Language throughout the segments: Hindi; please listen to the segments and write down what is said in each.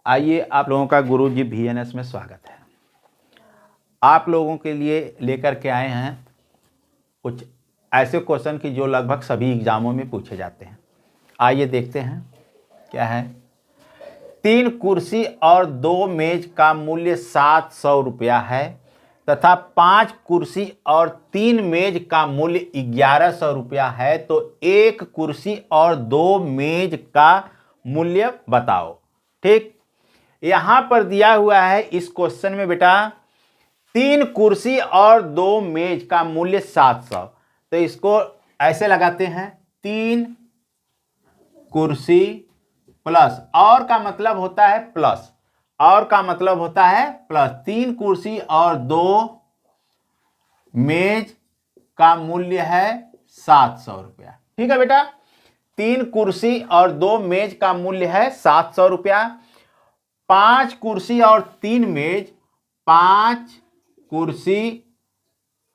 आइए, आप लोगों का गुरुजी VNS में स्वागत है। आप लोगों के लिए लेकर के आए हैं कुछ ऐसे क्वेश्चन की जो लगभग सभी एग्जामों में पूछे जाते हैं। आइए देखते हैं क्या है। 3 कुर्सी और 2 मेज का मूल्य 700 रुपया है तथा 5 कुर्सी और 3 मेज का मूल्य 1100 रुपया है, तो 1 कुर्सी और 2 मेज का मूल्य बताओ। ठीक, यहां पर दिया हुआ है इस क्वेश्चन में बेटा 3 कुर्सी और 2 मेज का मूल्य 700, तो इसको ऐसे लगाते हैं 3 कुर्सी प्लस और का मतलब होता है प्लस, और का मतलब होता है प्लस 3 कुर्सी और 2 मेज का मूल्य है 700 रुपया। ठीक है बेटा, 3 कुर्सी और 2 मेज का मूल्य है 700 रुपया। 5 कुर्सी और 3 मेज, 5 कुर्सी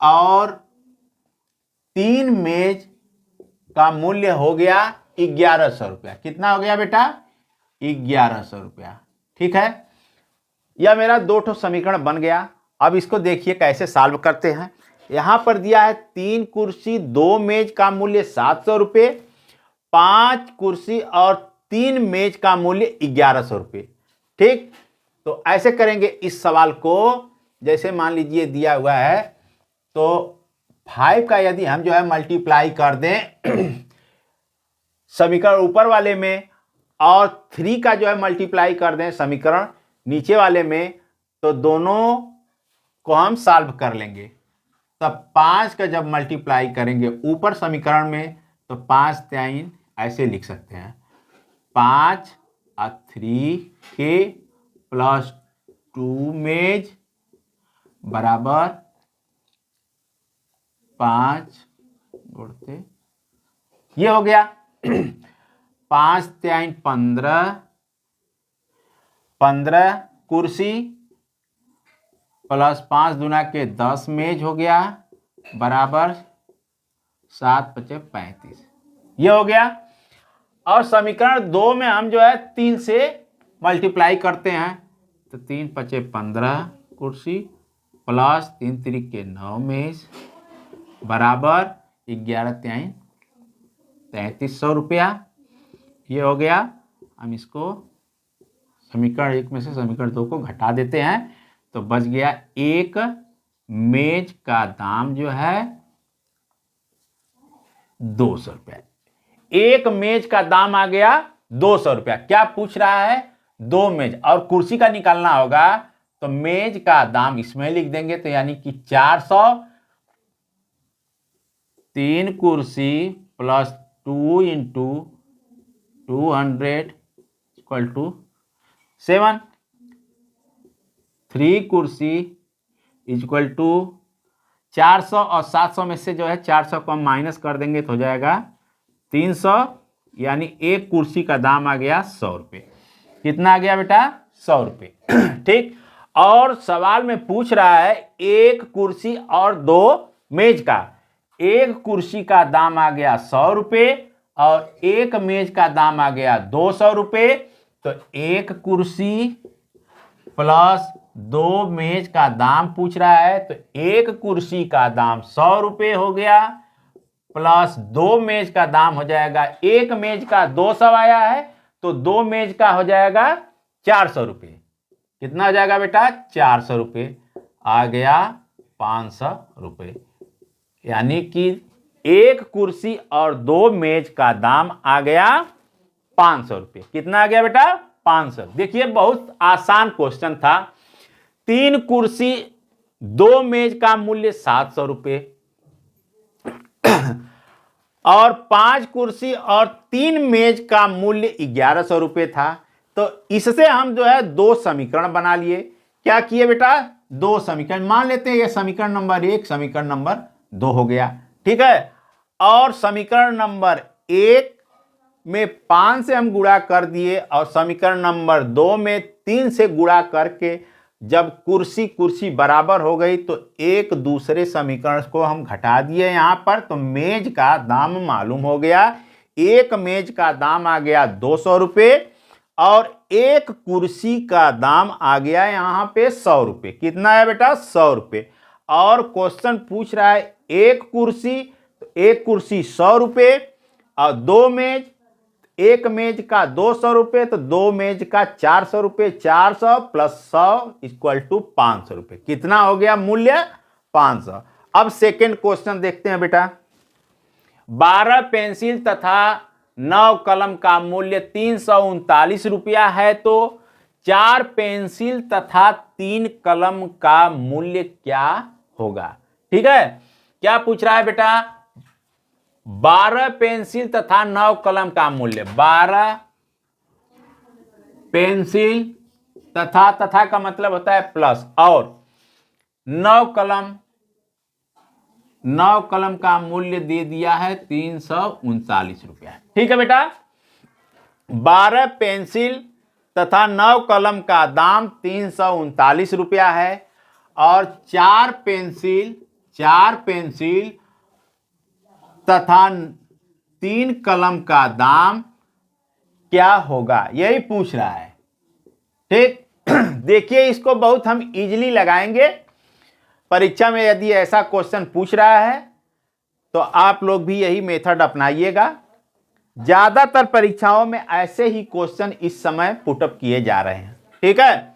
और 3 मेज का मूल्य हो गया 1100 रुपया। कितना हो गया बेटा? 1100 रुपया। ठीक है, यह मेरा 2 समीकरण बन गया। अब इसको देखिए कैसे सॉल्व करते हैं। यहां पर दिया है 3 कुर्सी 2 मेज का मूल्य 700 रुपये, 5 कुर्सी और 3 मेज का मूल्य 1100 रुपये। ठीक, तो ऐसे करेंगे इस सवाल को। जैसे मान लीजिए दिया हुआ है, तो 5 का यदि हम जो है मल्टीप्लाई कर दें समीकरण ऊपर वाले में, और 3 का जो है मल्टीप्लाई कर दें समीकरण नीचे वाले में, तो दोनों को हम सॉल्व कर लेंगे। तब 5 का जब मल्टीप्लाई करेंगे ऊपर समीकरण में, तो 5 3 ऐसे लिख सकते हैं, 5 और 3 के प्लस 2 मेज बराबर 5 जोड़ते, ये हो गया 5 3 15, 15 कुर्सी प्लस 5 दूना के 10 मेज हो गया बराबर 7 5 35, ये हो गया। और समीकरण 2 में हम जो है 3 से मल्टीप्लाई करते हैं, तो 3 5 15 कुर्सी प्लस 3 3 के 9 मेज बराबर 11 3 3300 रुपया, ये हो गया। हम इसको समीकरण 1 में से समीकरण 2 को घटा देते हैं, तो बच गया 1 मेज का दाम जो है 200 रुपया। 1 मेज का दाम आ गया 200 रुपया। क्या पूछ रहा है? 2 मेज, और कुर्सी का निकालना होगा, तो मेज का दाम इसमें लिख देंगे, तो यानी कि 400, 3 कुर्सी प्लस 2 इंटू 200 इक्वल टू 7, 3 कुर्सी इक्वल टू 400, और 700 में से जो है 400 को हम माइनस कर देंगे तो हो जाएगा 300, यानी 1 कुर्सी का दाम आ गया 100 रुपये। कितना आ गया बेटा? 100 रुपये। ठीक, और सवाल में पूछ रहा है 1 कुर्सी और 2 मेज का। 1 कुर्सी का दाम आ गया 100 रुपये और 1 मेज का दाम आ गया 200 रुपये, तो 1 कुर्सी प्लस 2 मेज का दाम पूछ रहा है, तो 1 कुर्सी का दाम 100 रुपये हो गया, प्लस 2 मेज का दाम हो जाएगा, 1 मेज का 200 आया है, तो 2 मेज का हो जाएगा 400 रुपये। कितना हो जाएगा बेटा? 400 रुपये, आ गया 500 रुपये। यानी कि 1 कुर्सी और 2 मेज का दाम आ गया 500 रुपये। कितना आ गया बेटा? 500। देखिए बहुत आसान क्वेश्चन था। 3 कुर्सी 2 मेज का मूल्य 700 रुपये और 5 कुर्सी और 3 मेज का मूल्य 1100 रुपये था। तो इससे हम जो है 2 समीकरण बना लिए। क्या किए बेटा? 2 समीकरण मान लेते हैं। ये समीकरण नंबर 1, समीकरण नंबर 2 हो गया। ठीक है, और समीकरण नंबर 1 में 5 से हम गुणा कर दिए, और समीकरण नंबर 2 में 3 से गुणा करके जब कुर्सी कुर्सी बराबर हो गई, तो एक दूसरे समीकरण को हम घटा दिए यहां पर, तो मेज का दाम मालूम हो गया। 1 मेज का दाम आ गया 200 रुपये और एक कुर्सी का दाम आ गया यहां पे 100 रुपये। कितना है बेटा? 100 रुपये। और क्वेश्चन पूछ रहा है एक कुर्सी, तो एक कुर्सी 100 रुपये, और दो मेज, एक मेज का 200 रुपये, तो दो मेज का 400 रुपये। 400 प्लस 100 इक्वल टू 500 रुपये। कितना हो गया मूल्य? 500। अब सेकेंड क्वेश्चन देखते हैं बेटा। 12 पेंसिल तथा 9 कलम का मूल्य 339 रुपया है, तो 4 पेंसिल तथा 3 कलम का मूल्य क्या होगा? ठीक है, क्या पूछ रहा है बेटा? 12 पेंसिल तथा 9 कलम का मूल्य। 12 पेंसिल तथा का मतलब होता है प्लस, और 9 कलम का मूल्य दे दिया है 339 रुपया। ठीक है बेटा, 12 पेंसिल तथा 9 कलम का दाम 339 रुपया है, और 4 पेंसिल तथा 3 कलम का दाम क्या होगा, यही पूछ रहा है। ठीक, देखिए इसको बहुत हम इजीली लगाएंगे। परीक्षा में यदि ऐसा क्वेश्चन पूछ रहा है तो आप लोग भी यही मेथड अपनाइएगा। ज्यादातर परीक्षाओं में ऐसे ही क्वेश्चन इस समय पुटअप किए जा रहे हैं। ठीक है,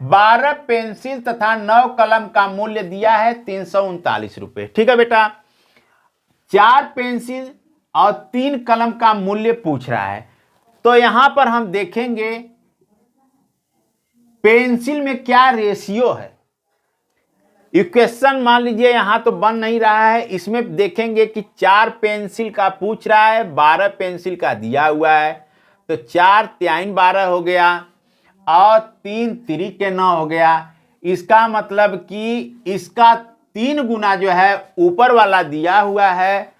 12 पेंसिल तथा 9 कलम का मूल्य दिया है 339 रुपये। ठीक है बेटा, 4 पेंसिल और 3 कलम का मूल्य पूछ रहा है, तो यहां पर हम देखेंगे पेंसिल में क्या रेशियो है। इक्वेशन मान लीजिए यहां तो बन नहीं रहा है, इसमें देखेंगे कि 4 पेंसिल का पूछ रहा है, 12 पेंसिल का दिया हुआ है, तो 4 तिहाई 12 हो गया, और 3 तिरिके 9 हो गया। इसका मतलब कि इसका 3 गुना जो है ऊपर वाला दिया हुआ है,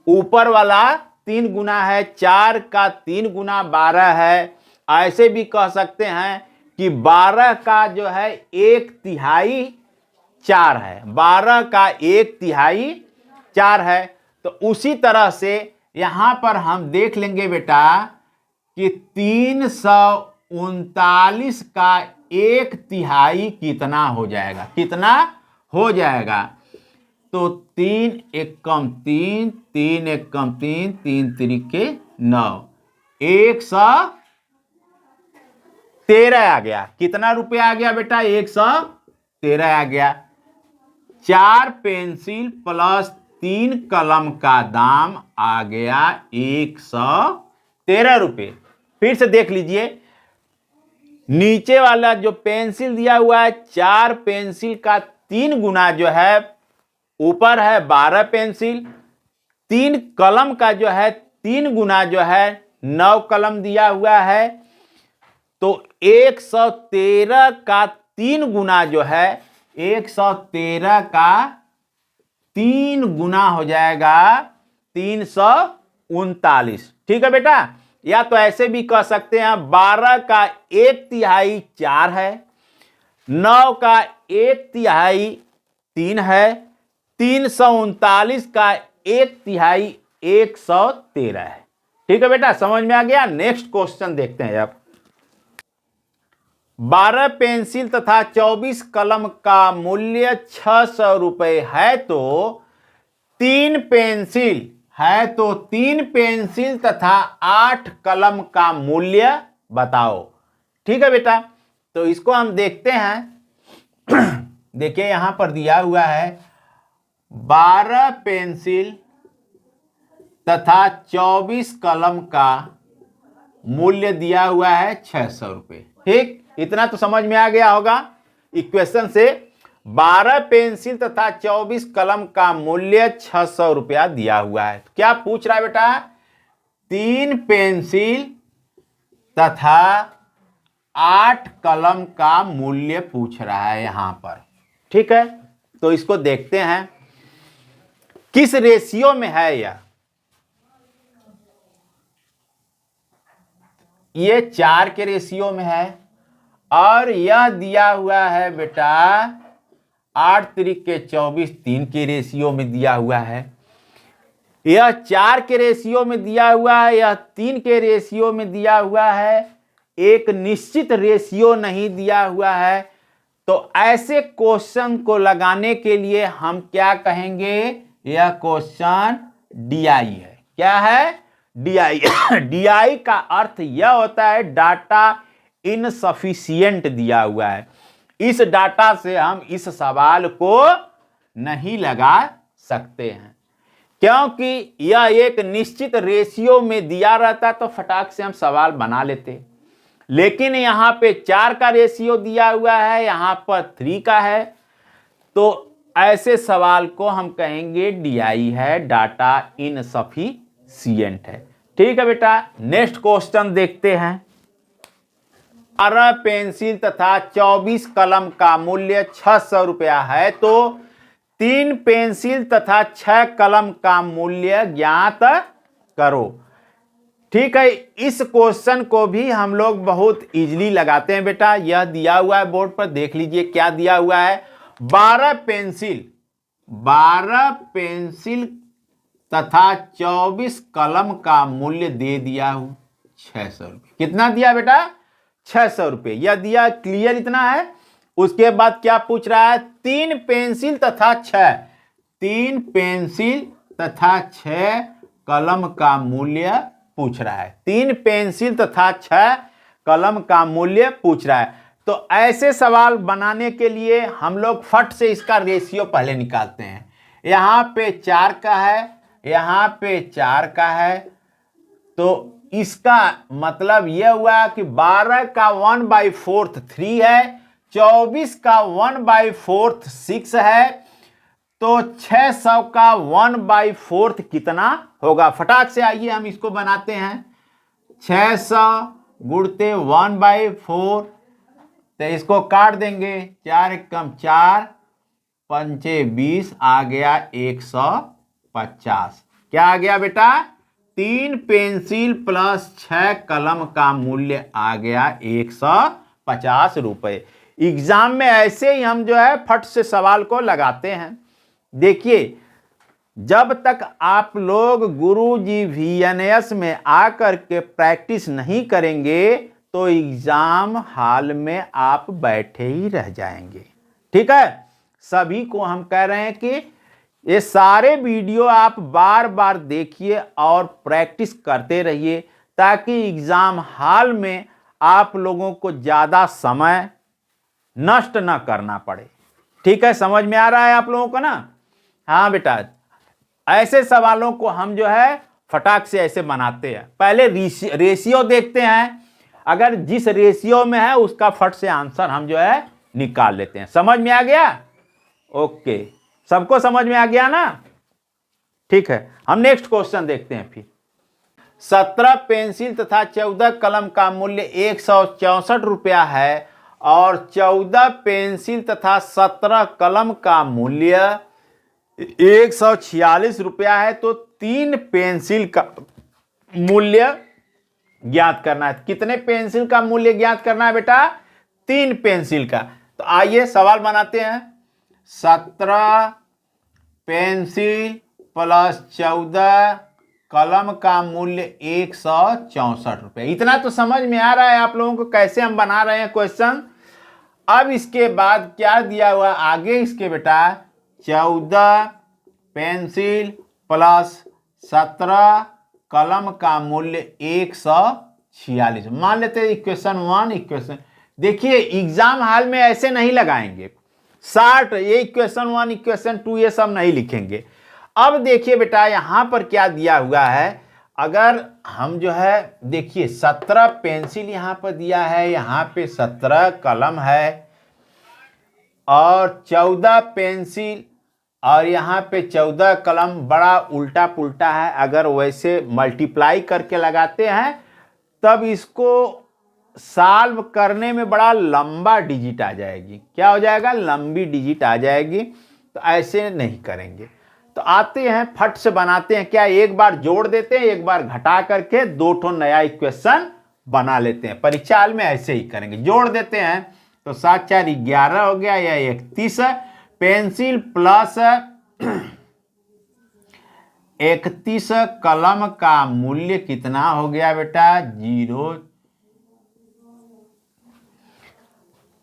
ऊपर वाला 3 गुना है, 4 का 3 गुना 12 है। ऐसे भी कह सकते हैं कि 12 का जो है 1/3 4 है, 12 का 1/3 4 है। तो उसी तरह से यहां पर हम देख लेंगे बेटा कि 339 का 1/3 कितना हो जाएगा, कितना हो जाएगा? तो 3 एकम 3, 3 एकम 3, 3 तिरिके 9, 113 आ गया। कितना रुपया आ गया बेटा? 113 आ गया। 4 पेंसिल प्लस 3 कलम का दाम आ गया 113 रुपये। फिर से देख लीजिए, नीचे वाला जो पेंसिल दिया हुआ है, 4 पेंसिल का 3 गुना जो है ऊपर है 12 पेंसिल, 3 कलम का जो है 3 गुना जो है 9 कलम दिया हुआ है, तो 113 का 3 गुना जो है 113 का 3 गुना हो जाएगा 339। ठीक है बेटा, या तो ऐसे भी कह सकते हैं 12 का 1/3 4 है, 9 का 1/3 3 है, 339 का 1/3 113 है। ठीक है बेटा, समझ में आ गया। नेक्स्ट क्वेश्चन देखते हैं अब। 12 पेंसिल तथा 24 कलम का मूल्य 600 रुपये है, तो 3 पेंसिल तथा 8 कलम का मूल्य बताओ। ठीक है बेटा, तो इसको हम देखते हैं। देखिए यहां पर दिया हुआ है 12 पेंसिल तथा 24 कलम का मूल्य दिया हुआ है 600 रुपये। ठीक, इतना तो समझ में आ गया होगा इक्वेशन से। 12 पेंसिल तथा 24 कलम का मूल्य 600 रुपया दिया हुआ है, तो क्या पूछ रहा है बेटा? 3 पेंसिल तथा 8 कलम का मूल्य पूछ रहा है यहां पर। ठीक है, तो इसको देखते हैं किस रेशियो में है यह। ये 4 के रेशियो में है, और यह दिया हुआ है बेटा 8 तिरिक के 24 3 के रेशियो में दिया हुआ है। यह 4 के रेशियो में दिया हुआ है, यह 3 के रेशियो में दिया हुआ है, एक निश्चित रेशियो नहीं दिया हुआ है। तो ऐसे क्वेश्चन को लगाने के लिए हम क्या कहेंगे, यह क्वेश्चन डीआई है। क्या है? डीआई। डीआई का अर्थ यह होता है डाटा इनसफिशिएंट दिया हुआ है, इस डाटा से हम इस सवाल को नहीं लगा सकते हैं, क्योंकि यह एक निश्चित रेशियो में दिया रहता तो फटाक से हम सवाल बना लेते। लेकिन यहां पे 4 का रेशियो दिया हुआ है, यहां पर 3 का है, तो ऐसे सवाल को हम कहेंगे डीआई है, डाटा इनसफिशिएंट है। ठीक है बेटा, नेक्स्ट क्वेश्चन देखते हैं। 12 पेंसिल तथा 24 कलम का मूल्य 600 रुपया है, तो 3 पेंसिल तथा 6 कलम का मूल्य ज्ञात करो। ठीक है, इस क्वेश्चन को भी हम लोग बहुत इजीली लगाते हैं बेटा। यह दिया हुआ है बोर्ड पर, देख लीजिए क्या दिया हुआ है। 12 पेंसिल तथा 24 कलम का मूल्य दे दिया हूं 600 रुपये। कितना दिया बेटा? 600 रुपये। यह दिया, क्लियर इतना है। उसके बाद क्या पूछ रहा है? 3 पेंसिल तथा 6 कलम का मूल्य पूछ रहा है। 3 पेंसिल तथा 6 कलम का मूल्य पूछ रहा है। तो ऐसे सवाल बनाने के लिए हम लोग फट से इसका रेशियो पहले निकालते हैं। यहां पे 4 का है, यहां पे 4 का है, तो इसका मतलब यह हुआ कि 12 का 1/4 3 है, 24 का 1/4 6 है, तो 600 का 1/4 कितना होगा? फटाक से आइए हम इसको बनाते हैं। 600 गुणते 1/4, तो इसको काट देंगे। 4 एकम 4, 5 20, आ गया 150। क्या आ गया बेटा? 3 पेंसिल प्लस 6 कलम का मूल्य आ गया 150 रुपये। एग्जाम में ऐसे ही हम जो है फट से सवाल को लगाते हैं। देखिए, जब तक आप लोग गुरुजी VNS में आकर के प्रैक्टिस नहीं करेंगे तो एग्जाम हॉल में आप बैठे ही रह जाएंगे। ठीक है, सभी को हम कह रहे हैं कि ये सारे वीडियो आप बार बार देखिए और प्रैक्टिस करते रहिए, ताकि एग्जाम हॉल में आप लोगों को ज़्यादा समय नष्ट ना करना पड़े। ठीक है, समझ में आ रहा है आप लोगों को ना? हाँ बेटा, ऐसे सवालों को हम जो है फटाक से ऐसे बनाते हैं। पहले रेशियो देखते हैं, अगर जिस रेशियो में है उसका फट से आंसर हम जो है निकाल लेते हैं। समझ में आ गया? ओके, सबको समझ में आ गया ना? ठीक है, हम नेक्स्ट क्वेश्चन देखते हैं फिर। 17 पेंसिल तथा 14 कलम का मूल्य 164 रुपया है और 14 पेंसिल तथा 17 कलम का मूल्य 146 रुपया है, तो 3 पेंसिल का मूल्य ज्ञात करना है। कितने पेंसिल का मूल्य ज्ञात करना है बेटा? 3 पेंसिल का। तो आइए सवाल बनाते हैं। 17 पेंसिल प्लस 14 कलम का मूल्य 164 रुपये। इतना तो समझ में आ रहा है आप लोगों को कैसे हम बना रहे हैं क्वेश्चन। अब इसके बाद क्या दिया हुआ आगे इसके बेटा? 14 पेंसिल प्लस 17 कलम का मूल्य 146। मान लेते हैं इक्वेशन 1 इक्वेशन। देखिए, एग्जाम हॉल में ऐसे नहीं लगाएंगे शार्ट, ये इक्वेशन 1 इक्वेशन 2 ये सब नहीं लिखेंगे। अब देखिए बेटा, यहां पर क्या दिया हुआ है। अगर हम जो है देखिए 17 पेंसिल यहां पर दिया है, यहां पे 17 कलम है और 14 पेंसिल और यहाँ पे 14 कलम, बड़ा उल्टा पुल्टा है। अगर वैसे मल्टीप्लाई करके लगाते हैं तब इसको सॉल्व करने में बड़ा लंबा डिजिट आ जाएगी। क्या हो जाएगा? लंबी डिजिट आ जाएगी। तो ऐसे नहीं करेंगे। तो आते हैं फट से बनाते हैं। क्या एक बार जोड़ देते हैं, एक बार घटा करके 2 ठो नया इक्वेशन बना लेते हैं। परीक्षा हाल में ऐसे ही करेंगे, जोड़ देते हैं। तो 7 4 11 हो गया या 31 पेंसिल प्लस 31 कलम का मूल्य कितना हो गया बेटा?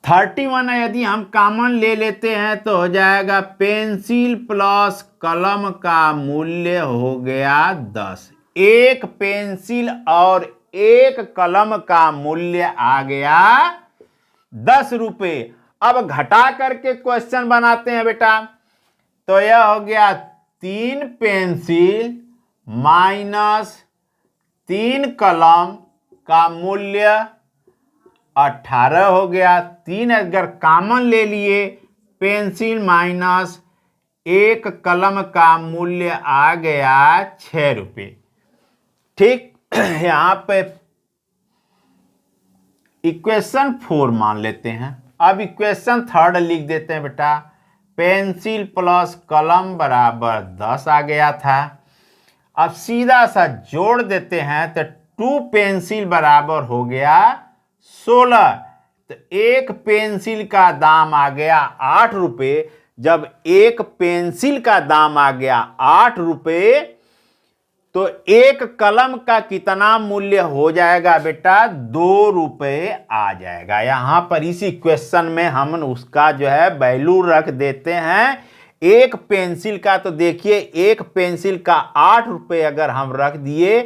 31 यदि हम कॉमन ले लेते हैं तो हो जाएगा पेंसिल प्लस कलम का मूल्य हो गया 10। एक पेंसिल और एक कलम का मूल्य आ गया 10 रुपये। अब घटा करके क्वेश्चन बनाते हैं बेटा। तो यह हो गया 3 पेंसिल माइनस 3 कलम का मूल्य 18 हो गया। 3 अगर कॉमन ले लिए, पेंसिल माइनस 1 कलम का मूल्य आ गया 6 रुपये। ठीक, यहां पे इक्वेशन 4 मान लेते हैं। अब इक्वेशन 3 लिख देते हैं बेटा। पेंसिल प्लस कलम बराबर 10 आ गया था। अब सीधा सा जोड़ देते हैं तो 2 पेंसिल बराबर हो गया 16। तो एक पेंसिल का दाम आ गया 8 रुपये। जब एक पेंसिल का दाम आ गया 8 रुपये तो एक कलम का कितना मूल्य हो जाएगा बेटा? 2 रुपये आ जाएगा। यहां पर इस इक्वेशन में हम उसका जो है वैल्यू रख देते हैं। एक पेंसिल का तो देखिए, एक पेंसिल का 8 रुपये अगर हम रख दिए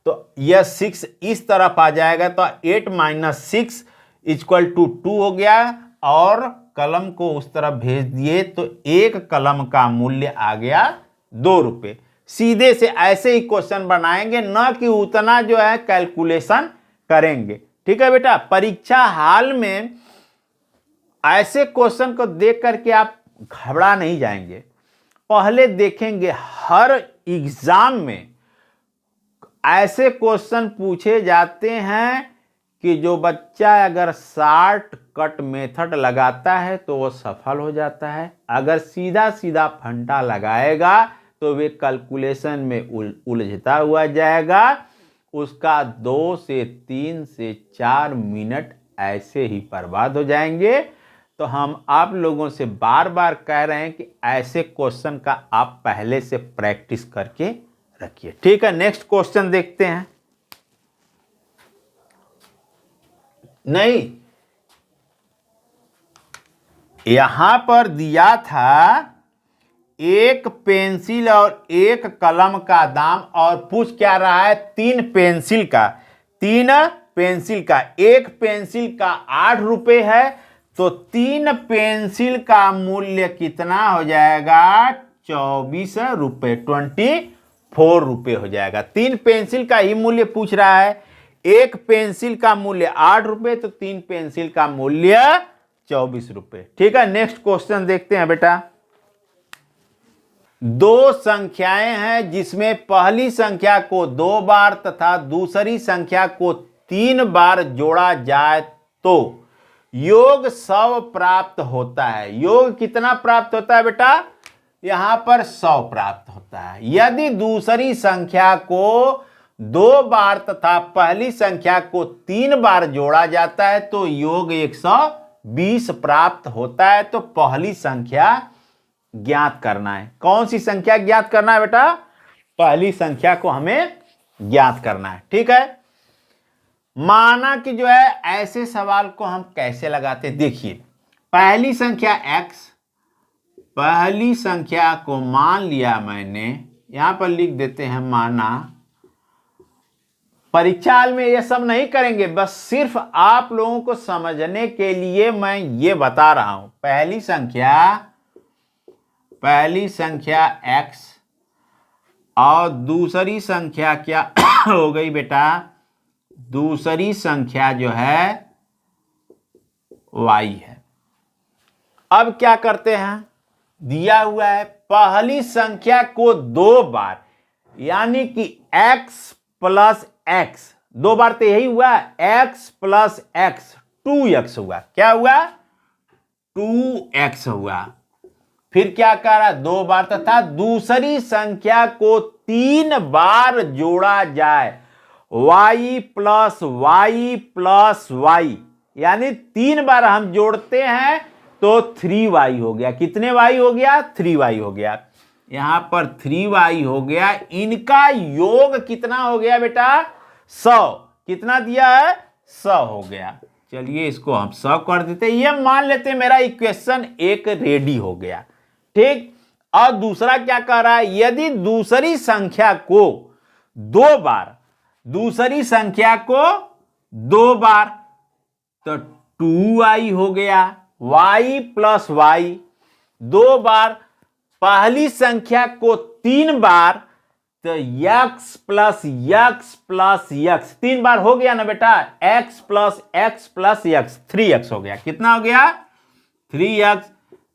तो यह 6 इस तरफ आ जाएगा। तो 8 माइनस 6 इक्वल टू 2 हो गया। और कलम को उस तरफ भेज दिए तो एक कलम का मूल्य आ गया 2 रुपये। सीधे से ऐसे ही क्वेश्चन बनाएंगे, न कि उतना जो है कैलकुलेशन करेंगे। ठीक है बेटा, परीक्षा हाल में ऐसे क्वेश्चन को देख करके आप घबरा नहीं जाएंगे। पहले देखेंगे हर एग्जाम में ऐसे क्वेश्चन पूछे जाते हैं कि जो बच्चा अगर शॉर्ट कट मेथड लगाता है तो वो सफल हो जाता है। अगर सीधा सीधा फंडा लगाएगा तो वे कैलकुलेशन में उलझता हुआ जाएगा। उसका 2 से 3 से 4 मिनट ऐसे ही बर्बाद हो जाएंगे। तो हम आप लोगों से बार बार कह रहे हैं कि ऐसे क्वेश्चन का आप पहले से प्रैक्टिस करके रखिए। ठीक है, नेक्स्ट क्वेश्चन देखते हैं। नहीं, यहां पर दिया था एक पेंसिल और एक कलम का दाम, और पूछ क्या रहा है? 3 पेंसिल का। 3 पेंसिल का, एक पेंसिल का 8 रुपये है तो 3 पेंसिल का मूल्य कितना हो जाएगा? 24 रुपये, 24 रुपये हो जाएगा। 3 पेंसिल का ही मूल्य पूछ रहा है। एक पेंसिल का मूल्य 8 रुपये तो 3 पेंसिल का मूल्य 24 रुपये। ठीक है, नेक्स्ट क्वेश्चन देखते हैं बेटा। 2 संख्याएं हैं जिसमें पहली संख्या को 2 बार तथा दूसरी संख्या को 3 बार जोड़ा जाए तो योग 100 प्राप्त होता है। योग कितना प्राप्त होता है बेटा? यहां पर 100 प्राप्त होता है। यदि दूसरी संख्या को 2 बार तथा पहली संख्या को 3 बार जोड़ा जाता है तो योग 120 प्राप्त होता है। तो पहली संख्या ज्ञात करना है। कौन सी संख्या ज्ञात करना है बेटा? पहली संख्या को हमें ज्ञात करना है। ठीक है, माना कि जो है ऐसे सवाल को हम कैसे लगाते, देखिए पहली संख्या x, पहली संख्या को मान लिया मैंने, यहां पर लिख देते हैं माना। परीक्षा हाल में ये सब नहीं करेंगे, बस सिर्फ आप लोगों को समझने के लिए मैं ये बता रहा हूं। पहली संख्या x और दूसरी संख्या क्या हो गई बेटा? दूसरी संख्या जो है y है। अब क्या करते हैं? दिया हुआ है पहली संख्या को 2 बार, यानी कि x प्लस x, 2 बार तो यही हुआ, x प्लस x 2x हुआ। क्या हुआ? 2x हुआ। फिर क्या कह रहा? 2 बार तथा दूसरी संख्या को 3 बार जोड़ा जाए, y प्लस y, यानी 3 बार हम जोड़ते हैं तो 3y हो गया। कितने y हो गया? 3y हो गया। यहां पर 3y हो गया, इनका योग कितना हो गया बेटा 100, कितना दिया है 100 हो गया। चलिए इसको हम 100 कर देते, ये मान लेते मेरा इक्वेशन एक रेडी हो गया। ठीक, और दूसरा क्या कह रहा है, यदि दूसरी संख्या को दो बार, दूसरी संख्या को दो बार, तो 2y हो गया, y प्लस वाई, दो बार पहली संख्या को तीन बार, तो x plus x plus x, तीन बार हो गया ना बेटा, x plus x plus x, 3x हो गया, कितना हो गया 3x,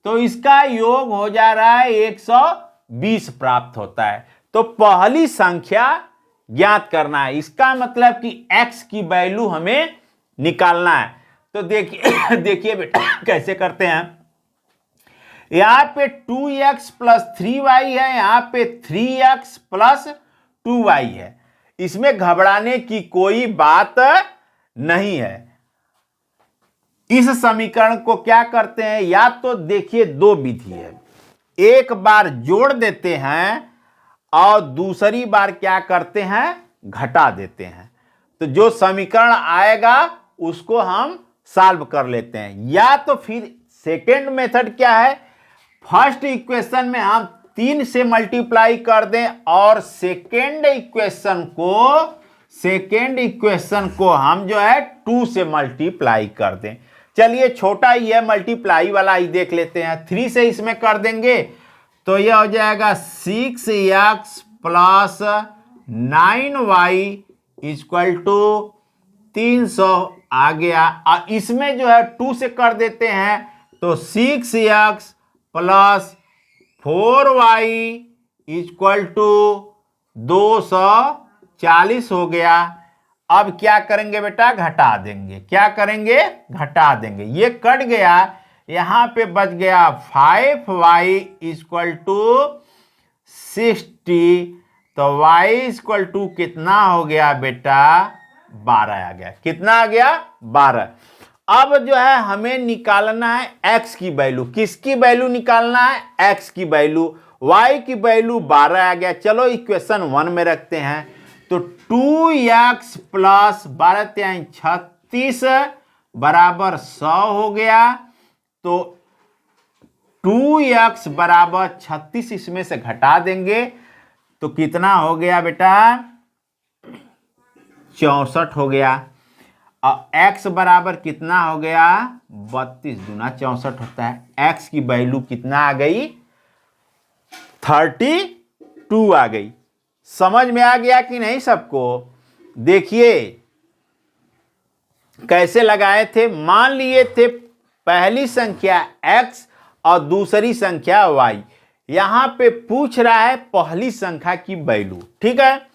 तो इसका योग हो जा रहा है 120 प्राप्त होता है। तो पहली संख्या ज्ञात करना है, इसका मतलब कि x की वैल्यू हमें निकालना है। तो देखिए देखिए बेटा कैसे करते हैं, यहां पे 2x प्लस 3y है, यहां पे 3x प्लस 2y है, इसमें घबराने की कोई बात नहीं है। इस समीकरण को क्या करते हैं, या तो देखिए दो विधि है, एक बार जोड़ देते हैं और दूसरी बार क्या करते हैं घटा देते हैं, तो जो समीकरण आएगा उसको हम सॉल्व कर लेते हैं। या तो फिर सेकेंड मेथड क्या है, फर्स्ट इक्वेशन में हम 3 से मल्टीप्लाई कर दें और सेकेंड इक्वेशन को हम जो है 2 से मल्टीप्लाई कर दें। चलिए छोटा ही है, मल्टीप्लाई वाला ही देख लेते हैं, 3 से इसमें कर देंगे तो यह हो जाएगा 6x plus 9y equal to 300 आ गया, और इसमें जो है 2 से कर देते हैं तो 6x plus 4y equal to 240 हो गया। अब क्या करेंगे बेटा, घटा देंगे, क्या करेंगे घटा देंगे, ये कट गया, यहां पे बच गया 5y इक्वल टू 60, तो y इक्वल टू कितना हो गया बेटा 12 आ गया, कितना आ गया 12। अब जो है हमें निकालना है x की वैल्यू, किसकी वैल्यू निकालना है, x की वैल्यू, y की वैल्यू 12 आ गया। चलो इक्वेशन 1 में रखते हैं, तो 2x प्लस 12 36 बराबर 100 हो गया, तो 2x बराबर 36 इसमें से घटा देंगे तो कितना हो गया बेटा 64 हो गया, और x बराबर कितना हो गया 32 दूना 64 होता है, x की वैल्यू कितना आ गई 32 आ गई। समझ में आ गया कि नहीं सबको? देखिए कैसे लगाए थे, मान लिए थे पहली संख्या x और दूसरी संख्या y, यहां पे पूछ रहा है पहली संख्या की वैल्यू, ठीक है।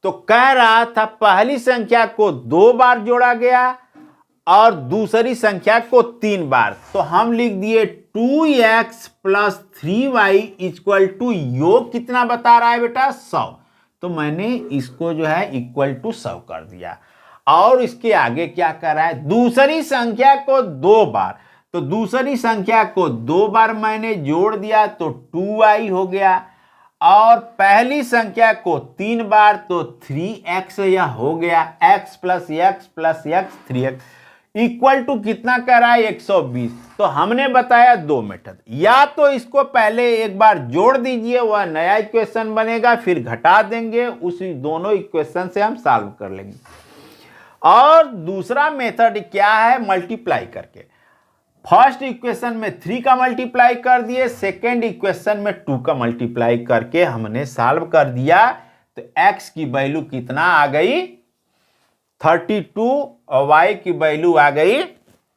तो कह रहा था पहली संख्या को 2 बार जोड़ा गया और दूसरी संख्या को 3 बार, तो हम लिख दिए 2x plus 3y equal to योग कितना बता रहा है बेटा 100, तो मैंने इसको जो है इक्वल टू 100 कर दिया। और इसके आगे क्या कर रहा है, दूसरी संख्या को 2 बार, तो दूसरी संख्या को 2 बार मैंने जोड़ दिया तो 2y हो गया, और पहली संख्या को 3 बार तो 3x यह हो गया, x plus x plus x 3x equal to कितना कह रहा है 120। तो हमने बताया दो मेथड, या तो इसको पहले एक बार जोड़ दीजिए वह नया इक्वेशन बनेगा, फिर घटा देंगे, उसी दोनों इक्वेशन से हम सॉल्व कर लेंगे। और दूसरा मेथड क्या है, मल्टीप्लाई करके, फर्स्ट इक्वेशन में 3 का मल्टीप्लाई कर दिए, सेकेंड इक्वेशन में 2 का मल्टीप्लाई करके हमने सॉल्व कर दिया, तो x की वैल्यू कितना आ गई 32 और y की वैल्यू आ गई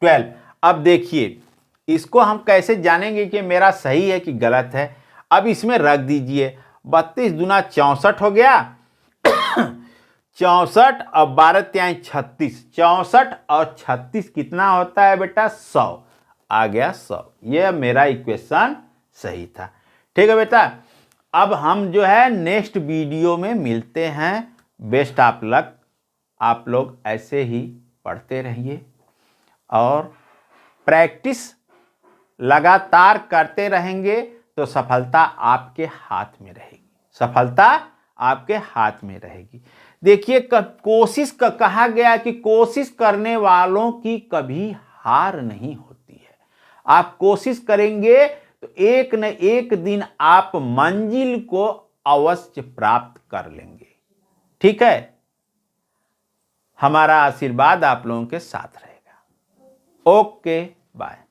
12। अब देखिए इसको हम कैसे जानेंगे कि मेरा सही है कि गलत है, अब इसमें रख दीजिए 32 दूना 64 हो गया 64 और 12 36, 64 और 36 कितना होता है बेटा 100 आ गया 100, ये मेरा इक्वेशन सही था। ठीक है बेटा, अब हम जो है नेक्स्ट वीडियो में मिलते हैं। बेस्ट ऑफ लक, आप लोग ऐसे ही पढ़ते रहिए और प्रैक्टिस लगातार करते रहेंगे तो सफलता आपके हाथ में रहेगी, सफलता आपके हाथ में रहेगी। देखिए कोशिश कहा गया कि कोशिश करने वालों की कभी हार नहीं होती है। आप कोशिश करेंगे तो एक न एक दिन आप मंजिल को अवश्य प्राप्त कर लेंगे। ठीक है, हमारा आशीर्वाद आप लोगों के साथ रहेगा। Okay, bye.